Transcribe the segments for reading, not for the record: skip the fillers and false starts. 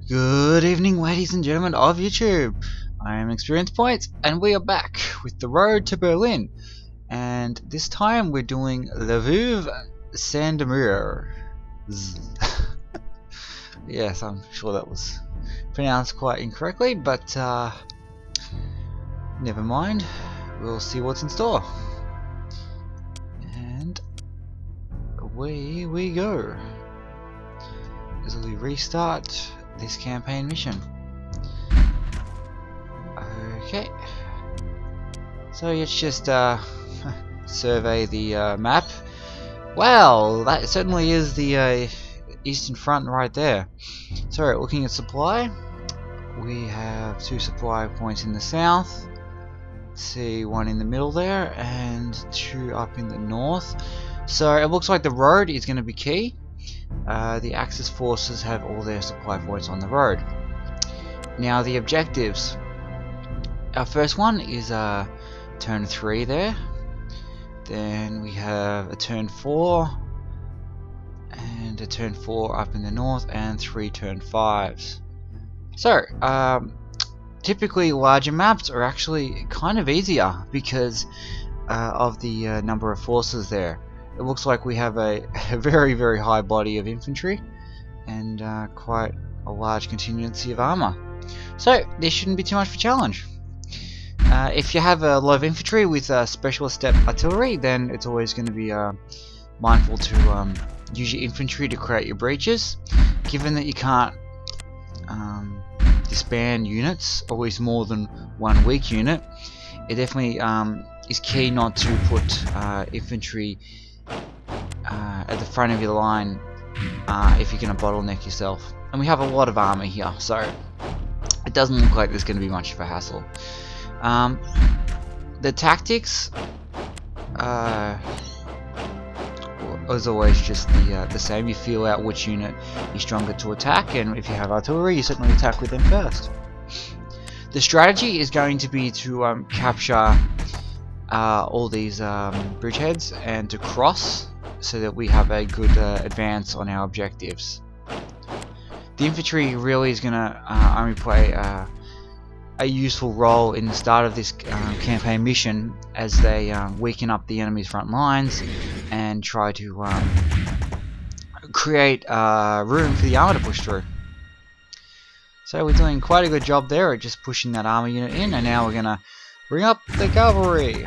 Good evening, ladies and gentlemen of YouTube. I am ExperiencePoints, and we are back with the road to Berlin. And this time we're doing Lvov-Sandomierz. Yes, I'm sure that was pronounced quite incorrectly, but never mind. We'll see what's in store. And away we go as we restart this campaign mission. Okay, so let's just survey the map. Wow, that certainly is the Eastern Front right there. So looking at supply, we have 2 supply points in the south. See, 1 in the middle there and 2 up in the north. So it looks like the road is going to be key. The Axis forces have all their supply points on the road. Now the objectives. Our first one is turn 3 there. Then we have a turn 4 and a turn 4 up in the north and 3 turn 5s. So typically larger maps are actually kind of easier because of the number of forces there. It looks like we have a very high body of infantry and quite a large contingency of armor. So there shouldn't be too much of a challenge. If you have a lot of infantry with specialist step artillery, then it's always going to be mindful to use your infantry to create your breaches. Given that you can't disband units, always more than 1 weak unit, it definitely is key not to put infantry at the front of your line if you're going to bottleneck yourself. And we have a lot of armor here, so it doesn't look like there's going to be much of a hassle. The tactics as always just the same. You feel out which unit is stronger to attack, and if you have artillery you certainly attack with them first. The strategy is going to be to capture all these bridgeheads and to cross so that we have a good advance on our objectives. The infantry really is going to only play a useful role in the start of this campaign mission as they weaken up the enemy's front lines and try to create room for the armor to push through. So we're doing quite a good job there at just pushing that armor unit in, and now we're going to bring up the cavalry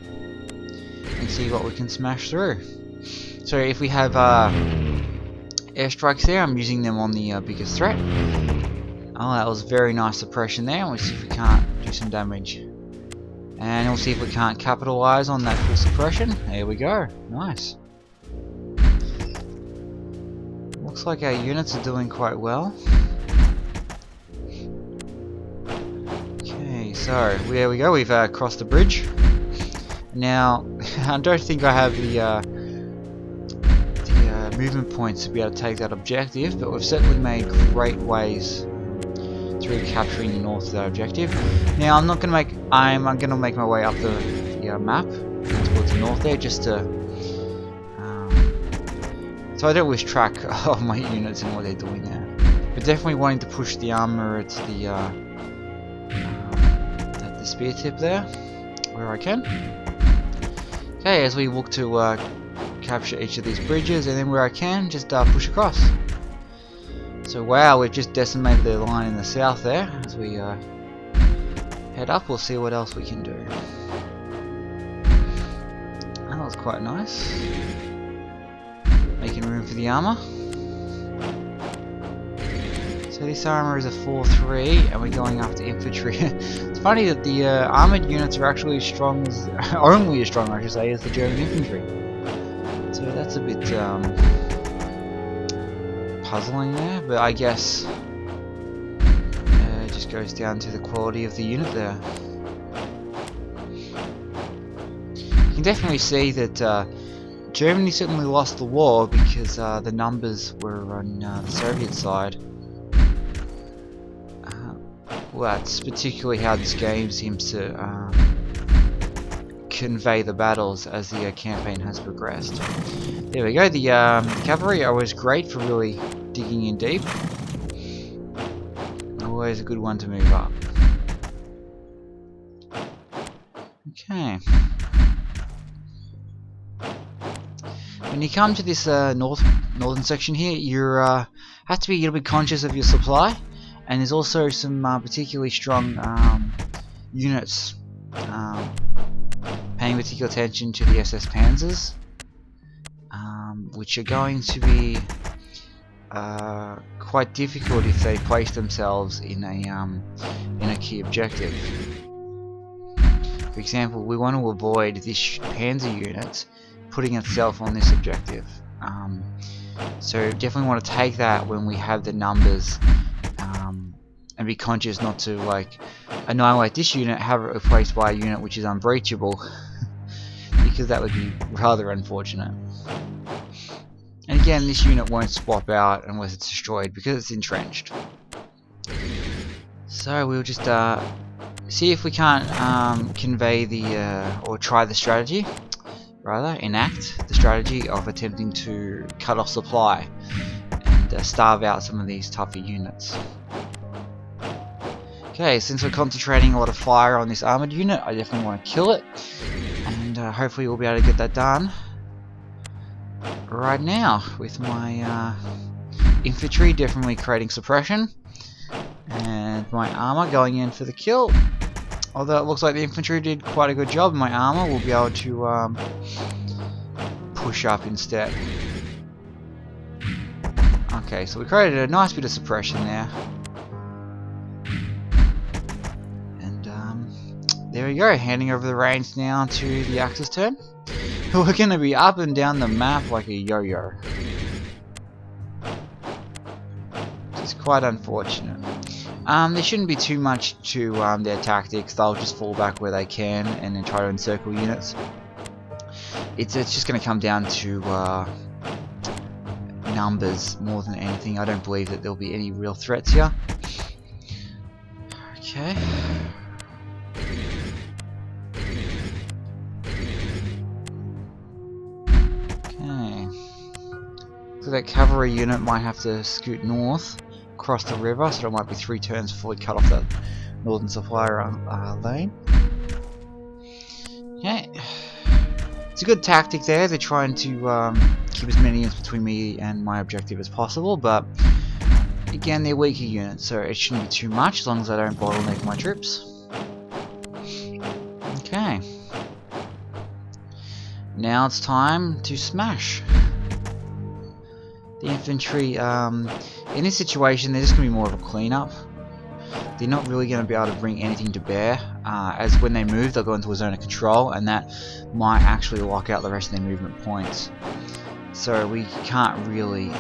and see what we can smash through. So if we have airstrikes there, I'm using them on the biggest threat. Oh, that was very nice suppression there. We'll see if we can't do some damage. And we'll see if we can't capitalize on that full suppression. There we go. Nice. Looks like our units are doing quite well. Okay, so there we go. We've crossed the bridge. Now, I don't think I have the movement points to be able to take that objective, but we've certainly made great ways through capturing the north of that objective. Now I'm going to make my way up the map towards the north there, just to so I don't lose track of my units and what they're doing there. But definitely wanting to push the armor at the spear tip there, where I can. Okay, as we look to capture each of these bridges, and then where I can, just push across. So wow, we've just decimated the line in the south there. As we head up, we'll see what else we can do. That was quite nice. Making room for the armor. So this armor is a 4-3, and we're going after infantry. It's funny that the armored units are actually as strong as, only as strong I should say, as the German infantry. So that's a bit puzzling there, but I guess it just goes down to the quality of the unit there. You can definitely see that Germany certainly lost the war because the numbers were on the Soviet side. Well, that's particularly how this game seems to convey the battles as the campaign has progressed. There we go, the cavalry are always great for really digging in deep. always a good one to move up. Okay. When you come to this northern section here, you have to be a little bit conscious of your supply, and there's also some particularly strong units paying particular attention to the SS Panzers, which are going to be quite difficult if they place themselves in a key objective. For example, we want to avoid this Panzer unit putting itself on this objective. So definitely want to take that when we have the numbers, and be conscious not to like annihilate this unit, have it replaced by a unit which is unbreachable, because that would be rather unfortunate. And again, this unit won't swap out unless it's destroyed because it's entrenched. So we'll just see if we can't convey the or try the strategy, rather enact the strategy of attempting to cut off supply and starve out some of these tougher units. Okay, since we're concentrating a lot of fire on this armoured unit, I definitely want to kill it, and hopefully we'll be able to get that done right now with my infantry definitely creating suppression and my armour going in for the kill. Although it looks like the infantry did quite a good job, my armour will be able to push up instead. Okay, so we created a nice bit of suppression there. There we go, handing over the reins now to the Axis turn, who are going to be up and down the map like a yo-yo. Which is quite unfortunate. There shouldn't be too much to their tactics. They'll just fall back where they can and then try to encircle units. It's just going to come down to numbers more than anything. I don't believe that there'll be any real threats here. Okay. So that cavalry unit might have to scoot north, across the river, so it might be 3 turns before we cut off that northern supplier lane. Okay. It's a good tactic there. They're trying to keep as many units between me and my objective as possible, but again, they're weaker units, so it shouldn't be too much as long as I don't bottleneck my troops. Okay. Now it's time to smash. The infantry, in this situation, they're just going to be more of a cleanup. They're not really going to be able to bring anything to bear, as when they move, they'll go into a zone of control, and that might actually lock out the rest of their movement points. So we can't really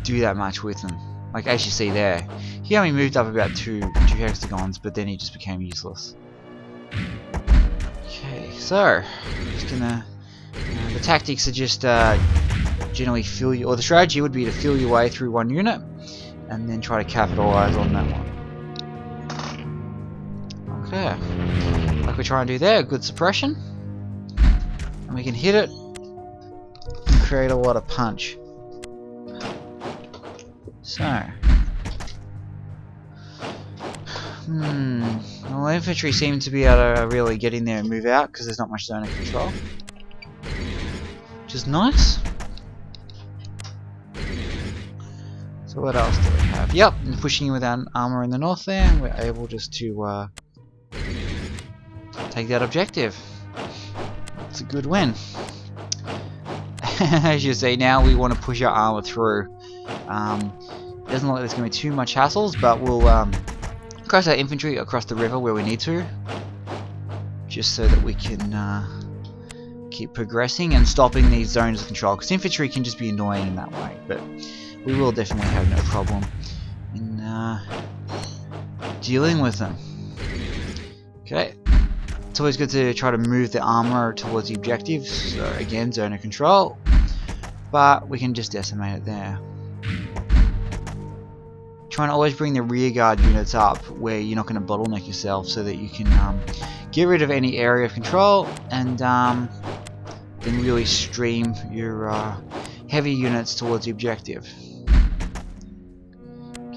do that much with them. Like as you see there, he only moved up about two hexagons, but then he just became useless. Okay, so just gonna. The tactics are just generally fill you, or the strategy would be to fill your way through one unit and then try to capitalize on that one. Okay, like we're trying to do there, good suppression, and we can hit it and create a lot of punch. So, well, infantry seem to be able to really get in there and move out because there's not much zone of control. Which is nice. So what else do we have? Yep, pushing in with our armor in the north there, we're able just to take that objective. It's a good win. As you see, now we want to push our armor through. It doesn't look like there's going to be too much hassles, but we'll cross our infantry across the river where we need to, just so that we can keep progressing and stopping these zones of control, because infantry can just be annoying in that way, but we will definitely have no problem in dealing with them. Okay, it's always good to try to move the armor towards the objective, so again, zone of control, but we can just decimate it there. Trying to always bring the rear guard units up where you're not going to bottleneck yourself, so that you can get rid of any area of control and then really stream your heavy units towards the objective.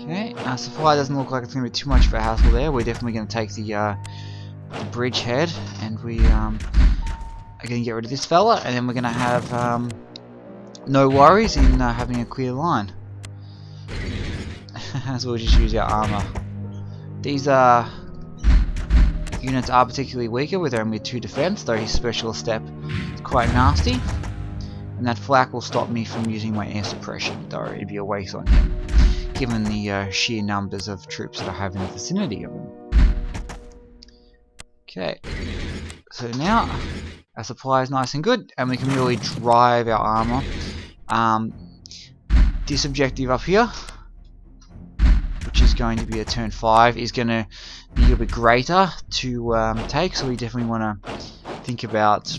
Okay, our supply doesn't look like it's going to be too much of a hassle there. We're definitely going to take the bridgehead, and we are going to get rid of this fella, and then we're going to have no worries in having a clear line. So we'll just use our armor. These units are particularly weaker with only 2 defense, though his special step is quite nasty. And that flak will stop me from using my air suppression, though it'd be a waste on him, given the sheer numbers of troops that I have in the vicinity of him. Okay, so now our supply is nice and good, and we can really drive our armor. This objective up here, which is going to be a turn 5, is going to be a little bit greater to take, so we definitely want to think about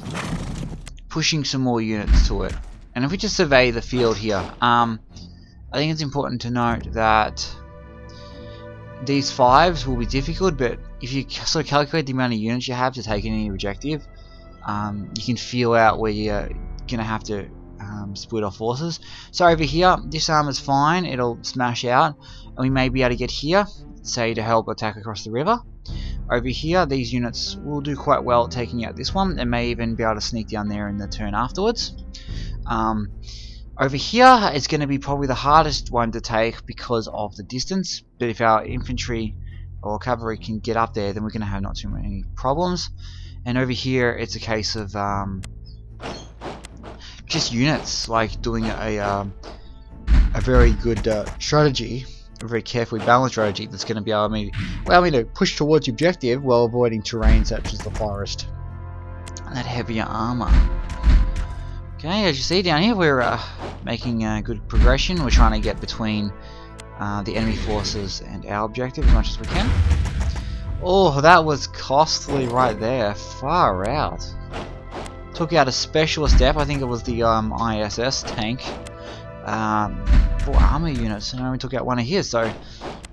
pushing some more units to it. And if we just survey the field here, I think it's important to note that these 5s will be difficult, but if you sort of calculate the amount of units you have to take any objective, you can feel out where you're going to have to split off forces. So over here, this armor's fine, it'll smash out, and we may be able to get here, say to help attack across the river. Over here, these units will do quite well at taking out this one, and may even be able to sneak down there in the turn afterwards. Over here, it's going to be probably the hardest one to take because of the distance, but if our infantry or cavalry can get up there, then we're going to have not too many problems. And over here, it's a case of just units, like doing a very good strategy, a very carefully balanced strategy that's going to be able to push towards the objective while avoiding terrain such as the forest and that heavier armor. Okay, as you see down here, we're making good progression. We're trying to get between the enemy forces and our objective as much as we can. Oh, that was costly right there. Far out. Took out a special step. I think it was the ISS tank. 4 armor units, and I only took out 1 of his. So,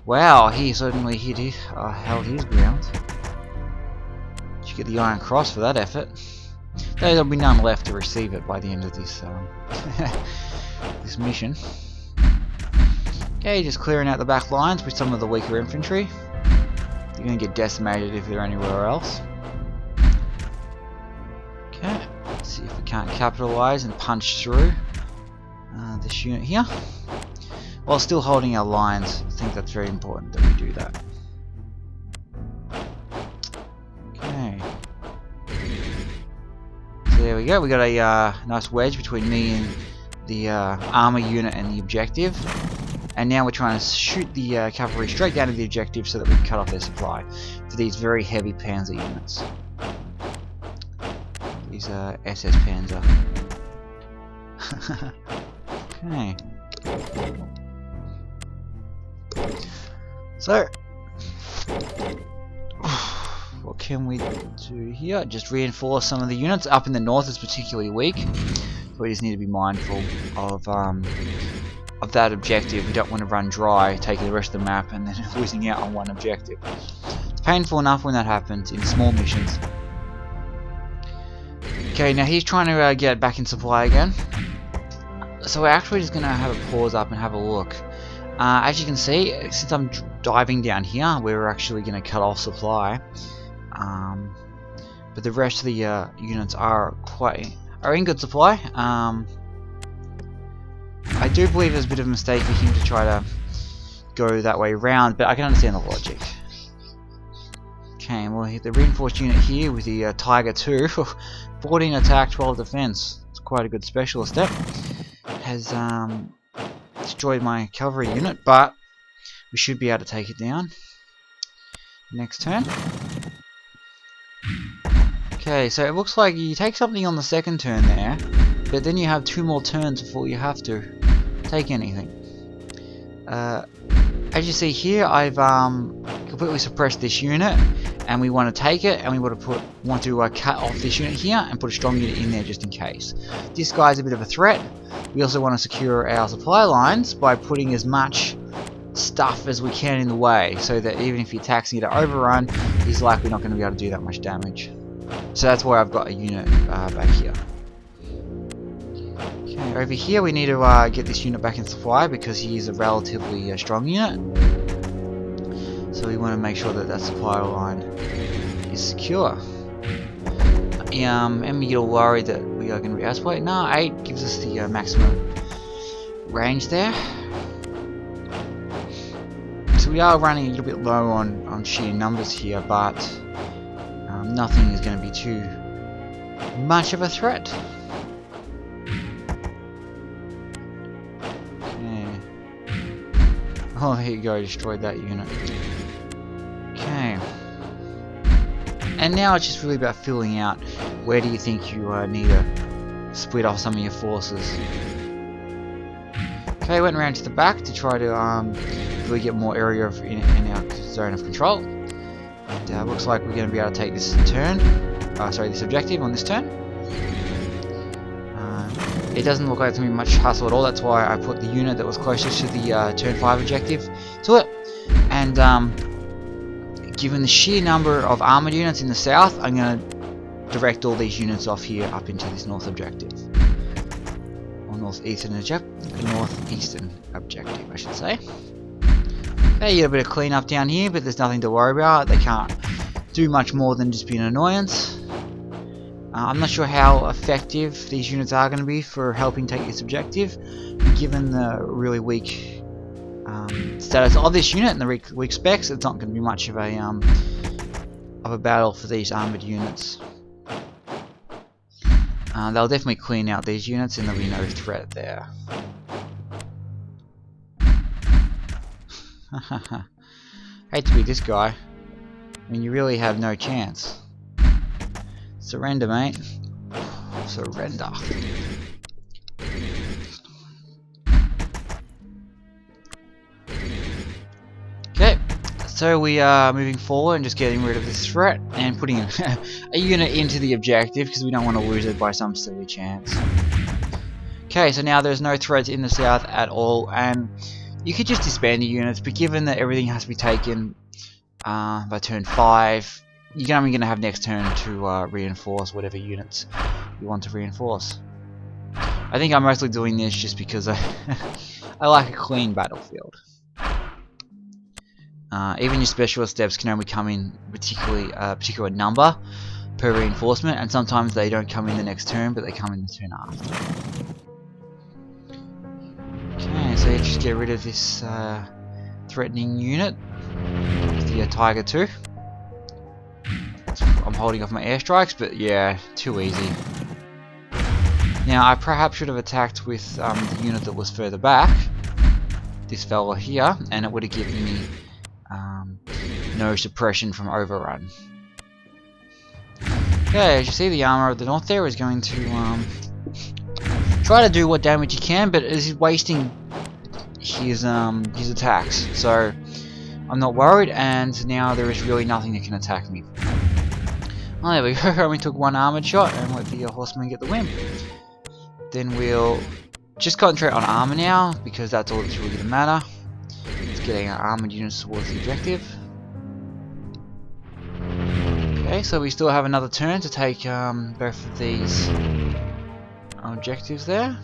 wow, he certainly held his ground. Did you get the Iron Cross for that effort? There'll be none left to receive it by the end of this this mission. Okay, just clearing out the back lines with some of the weaker infantry. They're going to get decimated if they're anywhere else. Okay, let's see if we can't capitalize and punch through this unit here, while still holding our lines. I think that's very important that we do that. Okay. So there we go, we got a nice wedge between me and the armor unit and the objective. And now we're trying to shoot the cavalry straight down to the objective so that we can cut off their supply for these very heavy panzer units. These SS Panzer. Okay. So, what can we do here? Just reinforce some of the units. Up in the north is particularly weak, so we just need to be mindful of that objective. We don't want to run dry, taking the rest of the map and then losing out on one objective. It's painful enough when that happens in small missions. Okay, now he's trying to get back in supply again. So we're actually just going to have a pause up and have a look. As you can see, since I'm diving down here, we're actually going to cut off supply. But the rest of the units are in good supply. I do believe there's a bit of a mistake for him to try to go that way around, but I can understand the logic. Okay, and we'll hit the reinforced unit here with the Tiger 2. 14 attack, 12 defense. It's quite a good specialist step. Has destroyed my cavalry unit, but we should be able to take it down next turn. Okay, so it looks like you take something on the second turn there, but then you have 2 more turns before you have to take anything. As you see here, I've completely suppressed this unit, and we want to take it, and we want to cut off this unit here and put a strong unit in there just in case. This guy's a bit of a threat. We also want to secure our supply lines by putting as much stuff as we can in the way, so that even if he attacks and get an overrun, he's likely not going to be able to do that much damage. So that's why I've got a unit back here. Okay, over here we need to get this unit back in supply because he is a relatively strong unit. So we want to make sure that that supply line is secure. Am I a little worried that we are going to be outsplayed? No, 8 gives us the maximum range there. So we are running a little bit low on sheer numbers here, but nothing is going to be too much of a threat. Okay. Oh, there you go, destroyed that unit. Okay. And now it's just really about filling out where do you think you need to split off some of your forces. Okay, went around to the back to try to really get more area in our zone of control. And looks like we're going to be able to take this turn, this objective on this turn. It doesn't look like it's going to be much hassle at all, that's why I put the unit that was closest to the turn 5 objective to it. And given the sheer number of armoured units in the south, I'm going to direct all these units off here up into this north objective. Or northeastern objective, I should say. They get a bit of cleanup down here, but there's nothing to worry about. They can't do much more than just be an annoyance. I'm not sure how effective these units are going to be for helping take this objective, given the really weak status of this unit and the weak specs. It's not going to be much of a battle for these armoured units. They'll definitely clean out these units and there'll be no threat there. Hate to be this guy. I mean, you really have no chance. Surrender, mate. Surrender. Okay, so we are moving forward and just getting rid of this threat and putting a unit into the objective because we don't want to lose it by some silly chance. Okay, so now there's no threats in the south at all, and you could just disband the units, but given that everything has to be taken by turn 5, you're only going to have next turn to reinforce whatever units you want to reinforce. I think I'm mostly doing this just because I like a clean battlefield. Even your specialist steps can only come in a particular number per reinforcement, and sometimes they don't come in the next turn, but they come in the turn after. Okay, so you just get rid of this threatening unit, the Tiger 2. I'm holding off my airstrikes, but yeah, too easy. Now I perhaps should have attacked with the unit that was further back, this fella here, and it would have given me no suppression from overrun. Okay, as you see, the armor of the north there is going to try to do what damage he can, but is wasting his attacks. So I'm not worried, and now there is really nothing that can attack me. Oh, there we go. We took one armored shot and let the horseman get the win. Then we'll just concentrate on armor now, because that's all that's really going to matter. It's getting our armored units towards the objective. Okay, so we still have another turn to take both of these objectives there.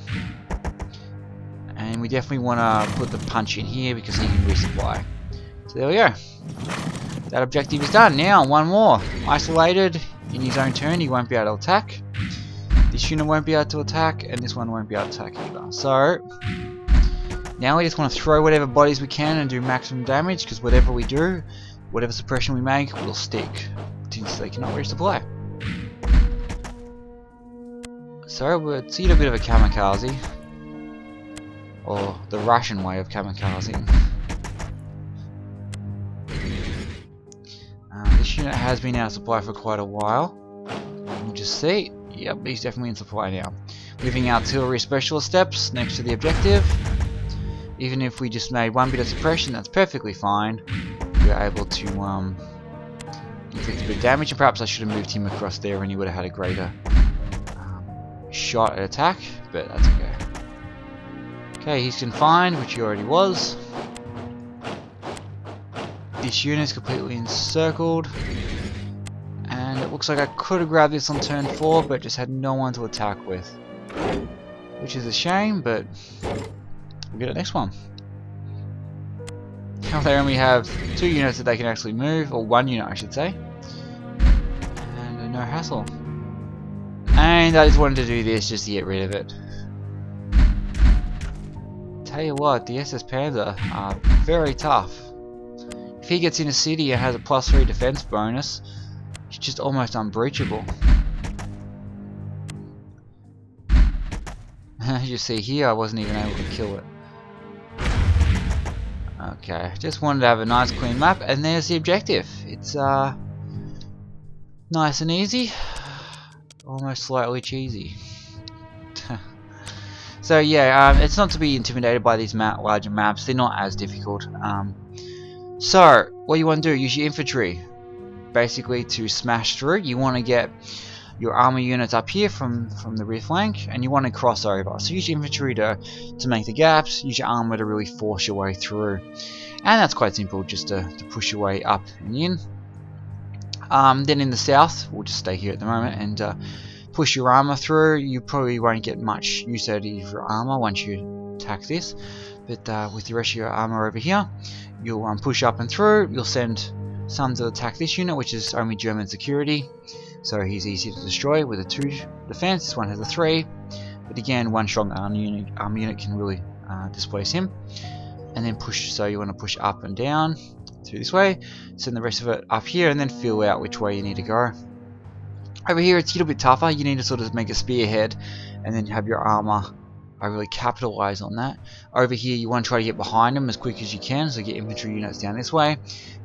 And we definitely want to put the punch in here because he can resupply. So there we go. That objective is done. Now, one more. Isolated in his own turn, he won't be able to attack. This unit won't be able to attack, and this one won't be able to attack either. So, now we just want to throw whatever bodies we can and do maximum damage, because whatever we do, whatever suppression we make, will stick, since they cannot resupply. So, we'll see a bit of a kamikaze. Or the Russian way of kamikazing. This unit has been out of supply for quite a while. We'll just see. Yep, he's definitely in supply now. Moving artillery specialist steps next to the objective. Even if we just made one bit of suppression, that's perfectly fine. We're able to inflict a bit of damage, and perhaps I should have moved him across there and he would have had a greater shot at attack, but that's okay. Okay, he's confined, which he already was. This unit is completely encircled. And it looks like I could have grabbed this on turn 4, but just had no one to attack with. which is a shame, but we'll get it next one. Now they only have 2 units that they can actually move, or 1 unit I should say, and no hassle. And I just wanted to do this just to get rid of it. Tell you what, the SS Panzer are very tough. If he gets in a city and has a +3 defense bonus, he's just almost unbreachable. As you see here, I wasn't even able to kill it. Okay, just wanted to have a nice clean map, and there's the objective. It's nice and easy, almost slightly cheesy. So yeah, it's not to be intimidated by these larger maps. They're not as difficult. So what you want to do, use your infantry basically to smash through. You want to get your armor units up here from the rear flank, and you want to cross over. So use your infantry to make the gaps, use your armor to really force your way through. And that's quite simple, just to push your way up and in. Then in the south, we'll just stay here at the moment, and push your armor through. You probably won't get much use out of your armor once you attack this, but with the rest of your armor over here, you'll push up and through. You'll send some to attack this unit, which is only German security, so he's easy to destroy with a 2 defense. This one has a 3, but again, 1 strong armor unit can really displace him. And then push, so you want to push up and down through this way, send the rest of it up here, and then feel out which way you need to go. Over here it's a little bit tougher. You need to sort of make a spearhead and then have your armor really capitalize on that. Over here you want to try to get behind them as quick as you can, so get infantry units down this way,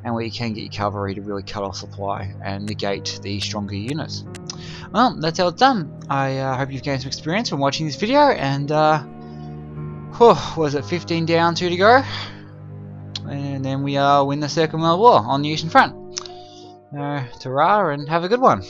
and where you can get your cavalry to really cut off supply and negate the stronger units. Well, that's how it's done. I hope you've gained some experience from watching this video, and was it 15 down, 2 to go? And then we win the Second World War on the Eastern Front. Ta-ra, and have a good one.